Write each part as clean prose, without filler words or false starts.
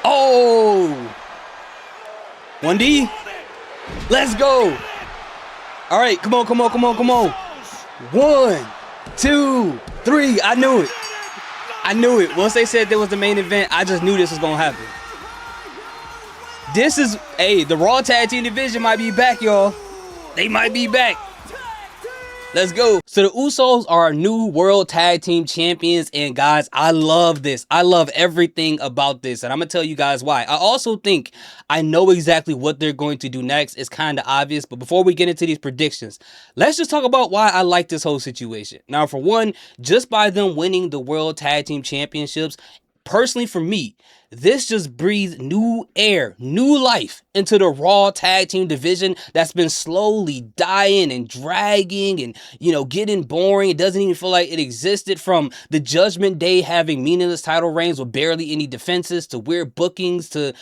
Oh, 1D. Let's go. All right, come on, come on, come on, come on. 1, 2, 3. I knew it. I knew it. Once they said there was the main event, I just knew this was gonna happen. This is, hey, the Raw Tag Team Division might be back, y'all. They might be back. Let's go. So the Usos are our new World Tag Team Champions, and guys, I love this. I love everything about this, and I'm gonna tell you guys why. I also think I know exactly what they're going to do next. It's kind of obvious, but before we get into these predictions, let's just talk about why I like this whole situation. Now, for one, just by them winning the World Tag Team Championships, personally for me, this just breathes new air, new life into the Raw Tag Team division that's been slowly dying and dragging and, getting boring. It doesn't even feel like it existed, from the Judgment Day having meaningless title reigns with barely any defenses to weird bookings to,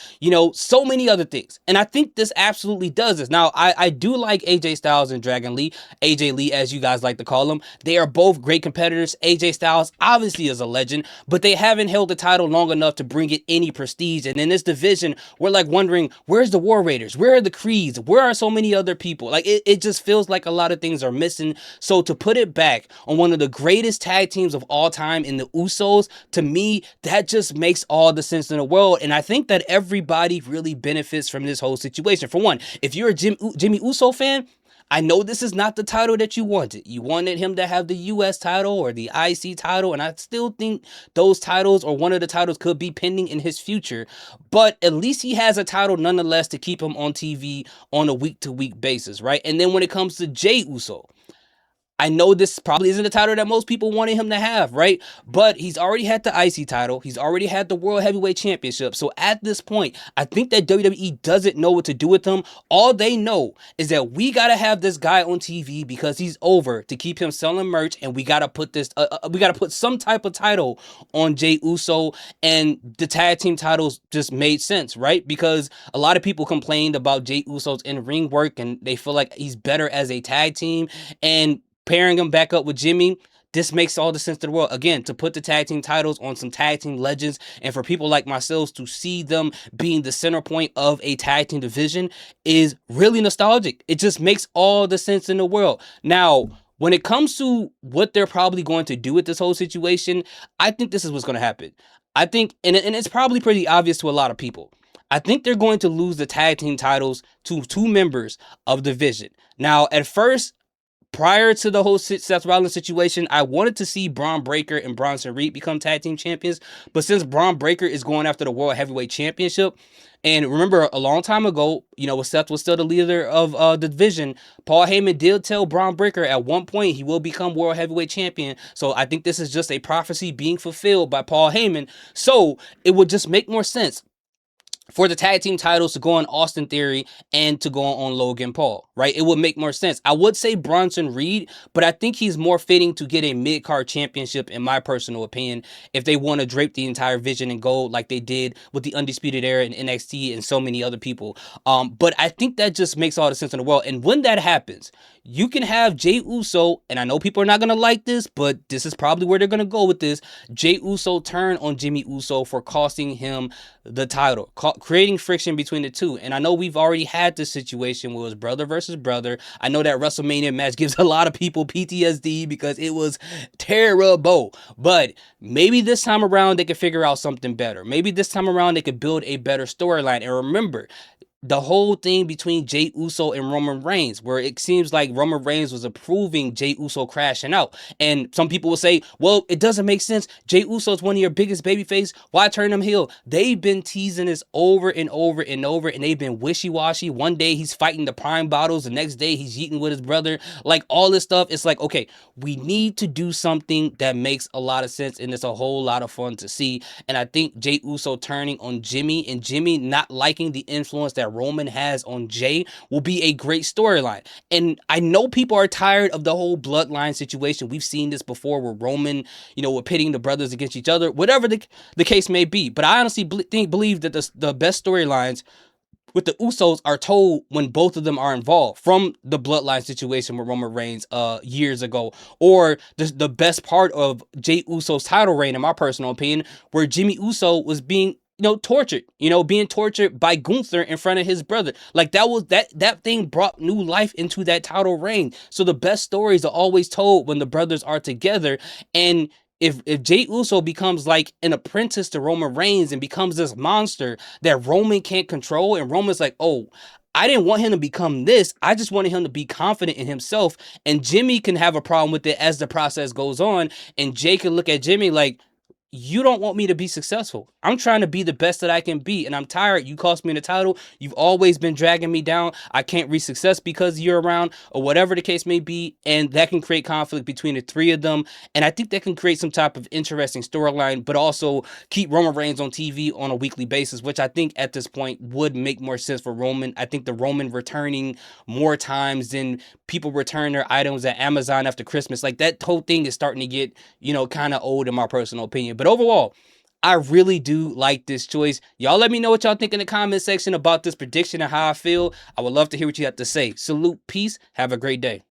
so many other things. And I think this absolutely does this. Now, I do like AJ Styles and Dragon Lee, AJ Lee as you guys like to call him. They are both great competitors. AJ Styles obviously is a legend, but they haven't held the title long enough to bring it any prestige. And in this division, we're like wondering, where's the War Raiders? Where are the Creeds? Where are so many other people? Like it just feels like a lot of things are missing. So to put it back on one of the greatest tag teams of all time in the Usos, to me, that just makes all the sense in the world. And I think that everybody really benefits from this whole situation. For one, if you're a Jimmy Uso fan, I know this is not the title that you wanted. You wanted him to have the US title or the IC title, and I still think those titles or one of the titles could be pending in his future. But at least he has a title nonetheless to keep him on TV on a week-to-week basis, right? And then when it comes to Jey Uso, I know this probably isn't the title that most people wanted him to have, right? But he's already had the IC title. He's already had the World Heavyweight Championship. So at this point, I think that WWE doesn't know what to do with him. All they know is that we got to have this guy on TV because he's over to keep him selling merch, and we got to put some type of title on Jey Uso, and the tag team titles just made sense, right? Because a lot of people complained about Jey Uso's in-ring work, and they feel like he's better as a tag team, and pairing him back up with Jimmy, this makes all the sense to the world. Again, to put the tag team titles on some tag team legends, and for people like myself to see them being the center point of a tag team division is really nostalgic. It just makes all the sense in the world. Now, when it comes to what they're probably going to do with this whole situation, I think this is what's going to happen. I think, and it's probably pretty obvious to a lot of people, I think they're going to lose the tag team titles to two members of the division. Now, at first, prior to the whole Seth Rollins situation, I wanted to see Braun Breaker and Bronson Reed become tag team champions. But since Braun Breaker is going after the World Heavyweight Championship, and remember a long time ago, when Seth was still the leader of the division, Paul Heyman did tell Braun Breaker at one point he will become World Heavyweight Champion. So I think this is just a prophecy being fulfilled by Paul Heyman. So it would just make more sense for the tag team titles to go on Austin Theory and to go on Logan Paul, right? It would make more sense. I would say Bronson Reed, but I think he's more fitting to get a mid-card championship, in my personal opinion, if they want to drape the entire vision in gold like they did with the Undisputed Era and NXT and so many other people. But I think that just makes all the sense in the world. And when that happens, you can have Jey Uso, and I know people are not going to like this, but this is probably where they're going to go with this. Jey Uso turn on Jimmy Uso for costing him the title, creating friction between the two. And I know we've already had this situation where it was brother versus brother. I know that WrestleMania match gives a lot of people PTSD because it was terrible. But maybe this time around they could figure out something better. Maybe this time around they could build a better storyline. And remember, the whole thing between Jey Uso and Roman Reigns, where it seems like Roman Reigns was approving Jey Uso crashing out. And some people will say, well, it doesn't make sense. Jey Uso is one of your biggest babyface. Why turn him heel? They've been teasing this over and over and over, and they've been wishy-washy. One day he's fighting the Prime bottles. The next day he's eating with his brother. Like all this stuff. It's like, okay, we need to do something that makes a lot of sense, and it's a whole lot of fun to see. And I think Jey Uso turning on Jimmy and Jimmy not liking the influence that Roman has on Jey will be a great storyline. And I know people are tired of the whole bloodline situation. We've seen this before where Roman, were pitting the brothers against each other, whatever the case may be. But I honestly believe that the best storylines with the Usos are told when both of them are involved, from the bloodline situation with Roman Reigns years ago, or the best part of Jey Uso's title reign, in my personal opinion, where Jimmy Uso was being tortured, being tortured by Gunther in front of his brother. Like that thing brought new life into that title reign. So the best stories are always told when the brothers are together. And if Jey Uso becomes like an apprentice to Roman Reigns and becomes this monster that Roman can't control, and Roman's like, oh, I didn't want him to become this. I just wanted him to be confident in himself. And Jimmy can have a problem with it as the process goes on. And Jey can look at Jimmy like, you don't want me to be successful. I'm trying to be the best that I can be, and I'm tired. You cost me the title. You've always been dragging me down. I can't reach success because you're around, or whatever the case may be, and that can create conflict between the three of them. And I think that can create some type of interesting storyline, but also keep Roman Reigns on TV on a weekly basis, which I think at this point would make more sense for Roman. I think the Roman returning more times than people return their items at Amazon after Christmas, like that whole thing is starting to get, kind of old in my personal opinion. But overall, I really do like this choice. Y'all let me know what y'all think in the comment section about this prediction and how I feel. I would love to hear what you have to say. Salute, peace, have a great day.